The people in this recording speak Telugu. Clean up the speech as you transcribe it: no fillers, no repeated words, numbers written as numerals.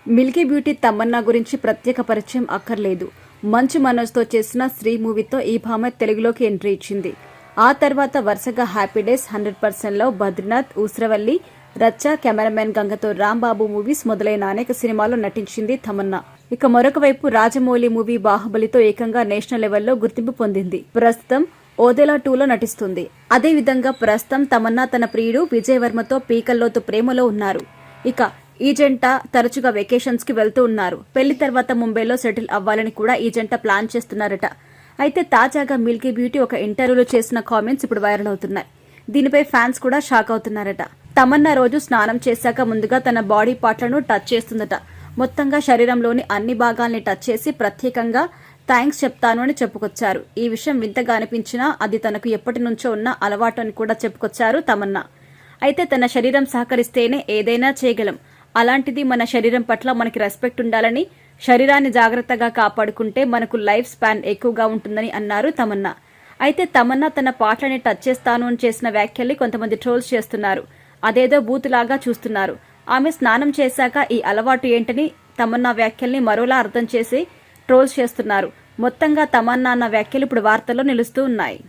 మిల్కీ బ్యూటీ తమన్నా గురించి ప్రత్యేక పరిచయం అక్కర్లేదు. మంచు మనోజ్తో చేసిన శ్రీ మూవీతో ఈ భామ తెలుగులోకి ఎంట్రీ ఇచ్చింది. ఆ తర్వాత వరుసగా హ్యాపీ డేస్, 100%లో, బద్రీనాథ్, ఊసరవల్లి, రచ్చ, కెమెరామెన్ గంగతో రాంబాబు మూవీస్ మొదలైన అనేక సినిమాల్లో నటించింది తమన్నా. ఇక మరొక వైపు రాజమౌళి మూవీ బాహుబలితో ఏకంగా నేషనల్ లెవెల్లో గుర్తింపు పొందింది. ప్రస్తుతం ఓదెలా 2లో నటిస్తుంది. అదేవిధంగా ప్రస్తుతం తమన్నా తన ప్రియుడు విజయ్ వర్మతో పీకల్లోతు ప్రేమలో ఉన్నారు. ఇక ఈ జంట తరచుగా వెకేషన్స్ కి వెళ్తూ ఉన్నారు. పెళ్లి తర్వాత ముంబైలో సెటిల్ అవ్వాలని కూడా ఈ జంట ప్లాన్ చేస్తున్నారట. అయితే తాజాగా మిల్కీ బ్యూటీ ఒక ఇంటర్వ్యూలో చేసిన కామెంట్స్ ఇప్పుడు వైరల్ అవుతున్నాయి. దీనిపై ఫ్యాన్స్ కూడా షాక్ అవుతున్నారట. తమన్నా రోజు స్నానం చేశాక ముందుగా తన బాడీ పార్ట్లను టచ్ చేస్తుందట. మొత్తంగా శరీరంలోని అన్ని భాగాల్ని టచ్ చేసి ప్రత్యేకంగా థ్యాంక్స్ చెప్తాను అని చెప్పుకొచ్చారు. ఈ విషయం వింతగా అనిపించినా అది తనకు ఎప్పటి నుంచో ఉన్న అలవాటు అని కూడా చెప్పుకొచ్చారు తమన్నా. అయితే తన శరీరం సహకరిస్తేనే ఏదైనా చేయగలం. అలాంటిది మన శరీరం పట్ల మనకి రెస్పెక్ట్ ఉండాలని, శరీరాన్ని జాగ్రత్తగా కాపాడుకుంటే మనకు లైఫ్ స్పాన్ ఎక్కువగా ఉంటుందని అన్నారు తమన్నా. అయితే తమన్నా తన పాటలని టచ్ చేస్తాను అని చేసిన వ్యాఖ్యల్ని కొంతమంది ట్రోల్స్ చేస్తున్నారు. అదేదో బూతులాగా చూస్తున్నారు. ఆమె స్నానం చేశాక ఈ అలవాటు ఏంటని తమన్నా వ్యాఖ్యల్ని మరోలా అర్థం చేసి ట్రోల్స్ చేస్తున్నారు. మొత్తంగా తమన్నా అన్న వ్యాఖ్యలు ఇప్పుడు వార్తల్లో నిలుస్తూ ఉన్నాయి.